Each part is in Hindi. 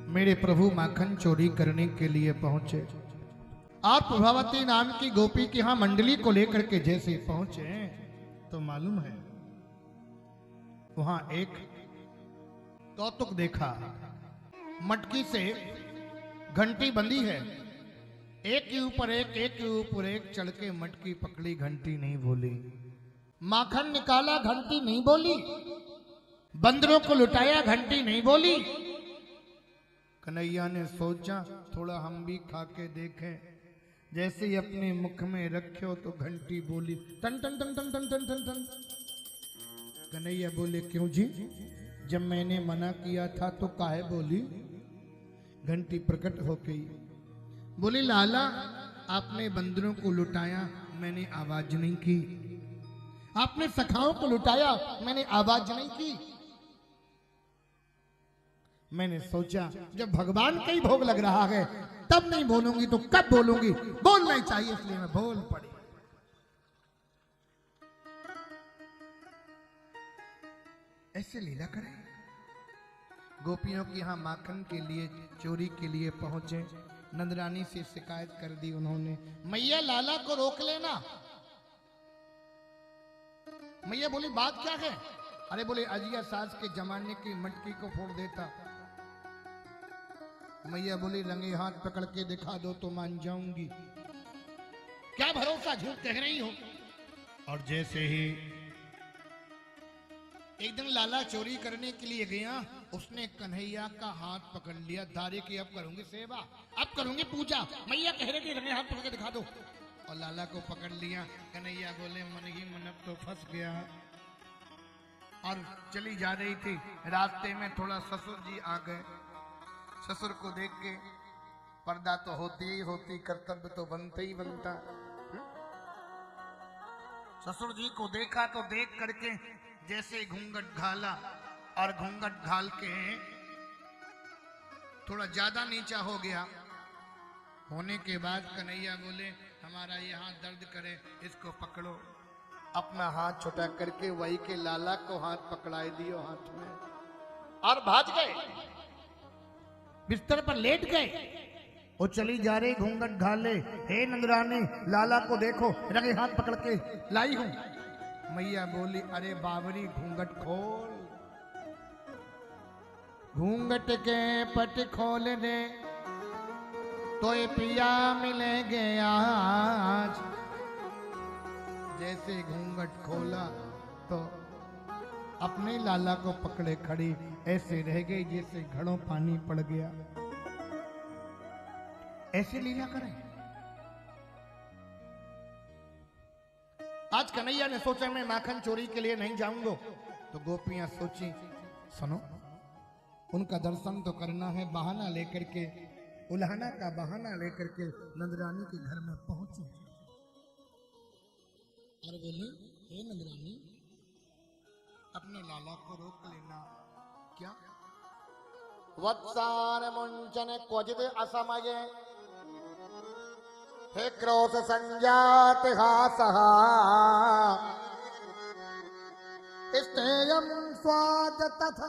मेरे प्रभु माखन चोरी करने के लिए पहुंचे और प्रभावती नाम की गोपी की यहां मंडली को लेकर के जैसे पहुंचे तो मालूम है वहां एक कौतुक देखा। मटकी से घंटी बंधी है, एक के ऊपर एक चढ़ के मटकी पकड़ी, घंटी नहीं बोली। माखन निकाला, घंटी नहीं बोली। बंदरों को लुटाया, घंटी नहीं बोली। कन्हैया ने सोचा थोड़ा हम भी खा के देखें। जैसे ही अपने मुख में रखो तो घंटी बोली, टन टन टन टन टन टन टन टन। कन्हैया बोले क्यों जी, जब मैंने मना किया था तो काहे बोली? घंटी प्रकट हो गई, बोली लाला आपने बंदरों को लुटाया, मैंने आवाज नहीं की। आपने सखाओं को लुटाया, मैंने आवाज नहीं की। मैंने सोचा जब भगवान का ही भोग लग रहा है तब नहीं बोलूंगी तो कब बोलूंगी, बोलना ही चाहिए, इसलिए मैं बोल पड़ी। ऐसे लीला करें। गोपियों की यहां माखन के लिए चोरी के लिए पहुंचे। नंदरानी से शिकायत कर दी उन्होंने, मैया लाला को रोक लेना। मैया बोली बात क्या है? अरे बोले अजिया सास के जमाने की मटकी को फोड़ देता। मैया बोली रंगे हाथ पकड़ के दिखा दो तो मान जाऊंगी। क्या भरोसा, झूठ कह रही हो। और जैसे ही एक दिन लाला चोरी करने के लिए गया, उसने कन्हैया का हाथ पकड़ लिया। दारे की अब करूंगी सेवा, अब करूंगी पूजा। मैया कह रही थी रंगे हाथ पकड़ के दिखा दो, और लाला को पकड़ लिया। कन्हैया बोले मन ही मन तो फंस गया। और चली जा रही थी, रास्ते में थोड़ा ससुर जी आ गए। ससुर को देख के पर्दा तो होती ही होती, कर्तव्य तो बनता ही बनता। ससुर जी को देखा तो देख करके जैसे घूंघट घाला, और घूंघट घाल के थोड़ा ज्यादा नीचा हो गया। होने के बाद कन्हैया बोले हमारा यहाँ दर्द करे, इसको पकड़ो। अपना हाथ छोटा करके वही के लाला को हाथ पकड़ाए दियो हाथ में, और भाग गए। बिस्तर पर लेट गए। वो चली जा रही घूंघट घाले, हे नंदरानी लाला को देखो, रंगे हाथ पकड़ के लाई हूं। मैया बोली अरे बाबरी घूंघट खोल। घूंघट के पट खोल दे तो ये पिया मिलेंगे आज। जैसे घूंघट खोला तो अपने लाला को पकड़े खड़ी, ऐसे रह गई जैसे घड़ों पानी पड़ गया। ऐसे लीला करें। आज कन्हैया ने सोचा मैं माखन चोरी के लिए नहीं जाऊंगा, तो गोपियां सोची सुनो उनका दर्शन तो करना है। बहाना लेकर के, उल्हाना का बहाना लेकर के नंदरानी के घर में पहुंची। और बोले हे नंदरानी अपने लाला को रोक लेना। क्या? वत्सान मुंचन क्वचित असमये, हे क्रोध संजात हासहा, स्तेयं स्वाद तथ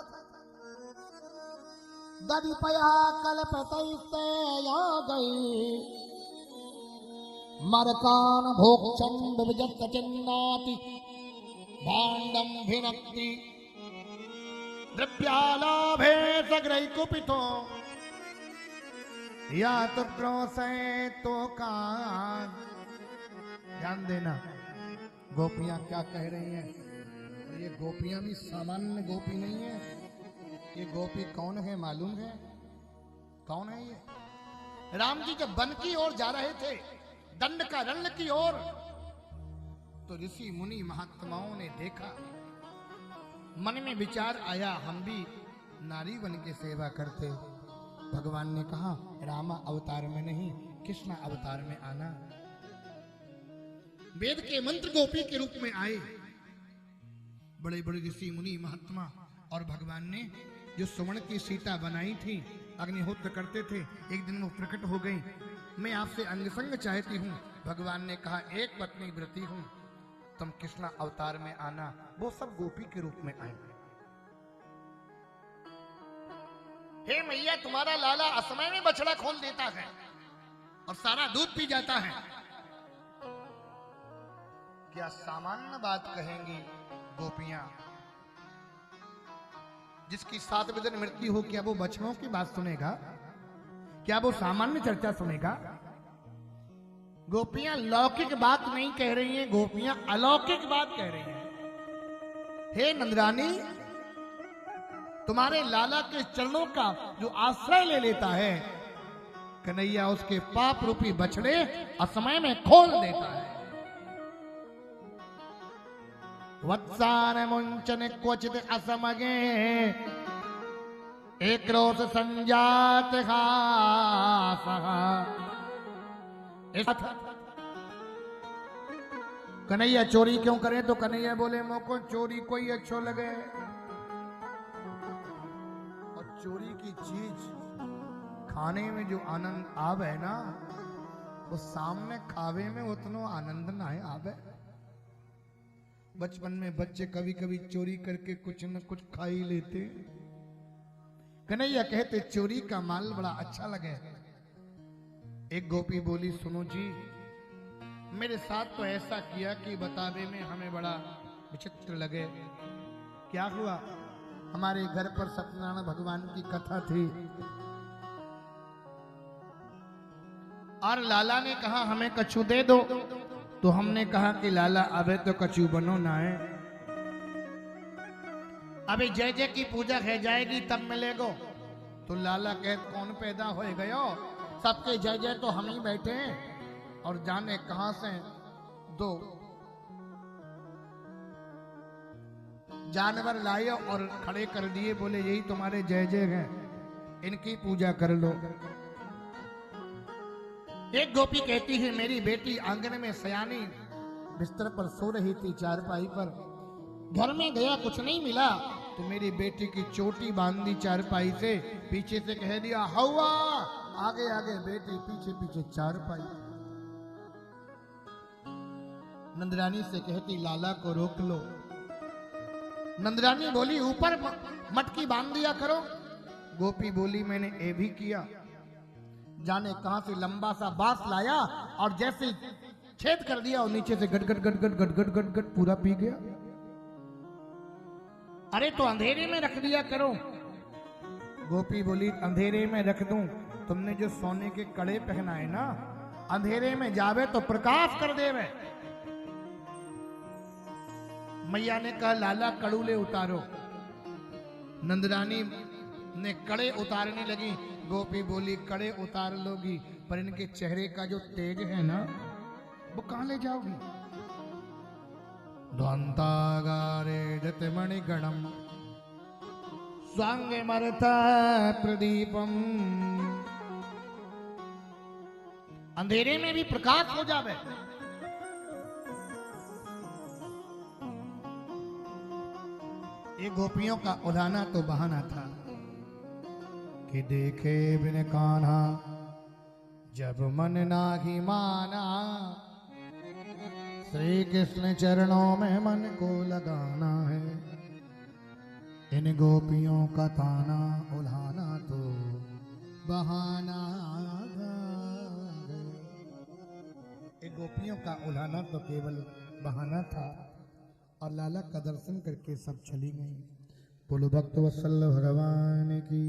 दधिपया कल्पतैस्तेया गई, मरकान भोक्षं विविजत चिन्नाति, भाण्डं भिनक्ति द्रव्यालाभे सग्रही कुपितो, या तो क्रोशे तो कान। ध्यान देना गोपियां क्या कह रही हैं। ये गोपियां भी सामान्य गोपी नहीं है। ये गोपी कौन है मालूम है? कौन है ये? राम जी जब वन की ओर जा रहे थे, दंड का रण की ओर, तो ऋषि मुनि महात्माओं ने देखा। मन में विचार आया हम भी नारी बन के सेवा करते। भगवान ने कहा रामा अवतार में नहीं, कृष्ण अवतार में आना। वेद के मंत्र गोपी के रूप में आए। बड़े बड़े ऋषि मुनि महात्मा, और भगवान ने जो स्वर्ण की सीता बनाई थी, अग्निहोत्र करते थे, एक दिन वो प्रकट हो गई। मैं आपसे अंग संग चाहती हूँ। भगवान ने कहा एक पत्नी व्रती हूँ, तुम कृष्ण अवतार में आना। वो सब गोपी के रूप में आए। हे मैया तुम्हारा लाला असमय में बछड़ा खोल देता है और सारा दूध पी जाता है। क्या सामान्य बात कहेंगी गोपियां? जिसकी 7 दिन मृत्यु हो, क्या वो बछड़ों की बात सुनेगा? क्या वो सामान्य चर्चा सुनेगा? गोपियां लौकिक बात नहीं कह रही हैं, गोपियां अलौकिक बात कह रही हैं। हे नंदरानी, तुम्हारे लाला के चरणों का जो आश्रय ले लेता है, कन्हैया उसके पाप रूपी बछड़े असमय में खोल देता है। वत्सान मुंचन क्वचित असमगे, एक रोष संजात कन्हैया चोरी क्यों करे? तो कन्हैया बोले मोको चोरी कोई अच्छो लगे। और चोरी की चीज खाने में जो आनंद आवे ना, वो सामने खावे में उतना आनंद ना आवे। बचपन में बच्चे कभी कभी चोरी करके कुछ न कुछ खा ही लेते। कन्हैया कहते चोरी का माल बड़ा अच्छा लगे। एक गोपी बोली सुनो जी, मेरे साथ तो ऐसा किया कि बतावे में हमें बड़ा विचित्र लगे। क्या हुआ? हमारे घर पर सत्यनारायण भगवान की कथा थी और लाला ने कहा हमें कछू दे दो, तो हमने कहा कि लाला अबे तो कछू बनो ना है, अभी जय जय की पूजा है जाएगी तब मिलेगो। तो लाला कहे कौन पैदा हो गयो, सबके जय जय तो हम ही बैठे हैं और जाने कहां से दो जानवर लाए और खड़े कर दिए, बोले यही तुम्हारे जय जय हैं, इनकी पूजा कर लो। एक गोपी कहती है मेरी बेटी आंगन में सयानी बिस्तर पर सो रही थी चारपाई पर, घर में गया कुछ नहीं मिला, तो मेरी बेटी की चोटी बांध दी चारपाई से, पीछे से कह दिया हवा, आगे आगे बेटी पीछे पीछे चारपाई। नंदरानी से कहती लाला को रोक लो। नंदरानी बोली ऊपर मटकी बांध दिया करो। गोपी बोली मैंने ये भी किया, जाने कहां से लंबा सा बांस लाया और जैसे छेद कर दिया और नीचे से गट गट गट गट गट गट गट गट पूरा पी गया। अरे तो अंधेरे में रख दिया करो। गोपी बोली अंधेरे में रख दूं, तुमने जो सोने के कड़े पहनाए ना, अंधेरे में जावे तो प्रकाश कर देवे। मैया ने कहा लाला कड़ूले उतारो। नंदरानी ने कड़े उतारने लगी। गोपी बोली कड़े उतार लोगी पर इनके चेहरे का जो तेज है ना, वो कहां ले जाओगी? ध्वंतागारे जतमणिगणम स्वांगे मरता प्रदीपम। अंधेरे में भी प्रकाश हो जावे। ये गोपियों का उलाना तो बहाना था कि देखे बिन कान्हा जब मन नाहि माना, श्री कृष्ण चरणों में मन को लगाना है। इन गोपियों का ताना उलाना तो बहाना। इन गोपियों का उलाना तो केवल बहाना था और लाला का दर्शन करके सब चली गई। बोलो भक्त वत्सल भगवान की।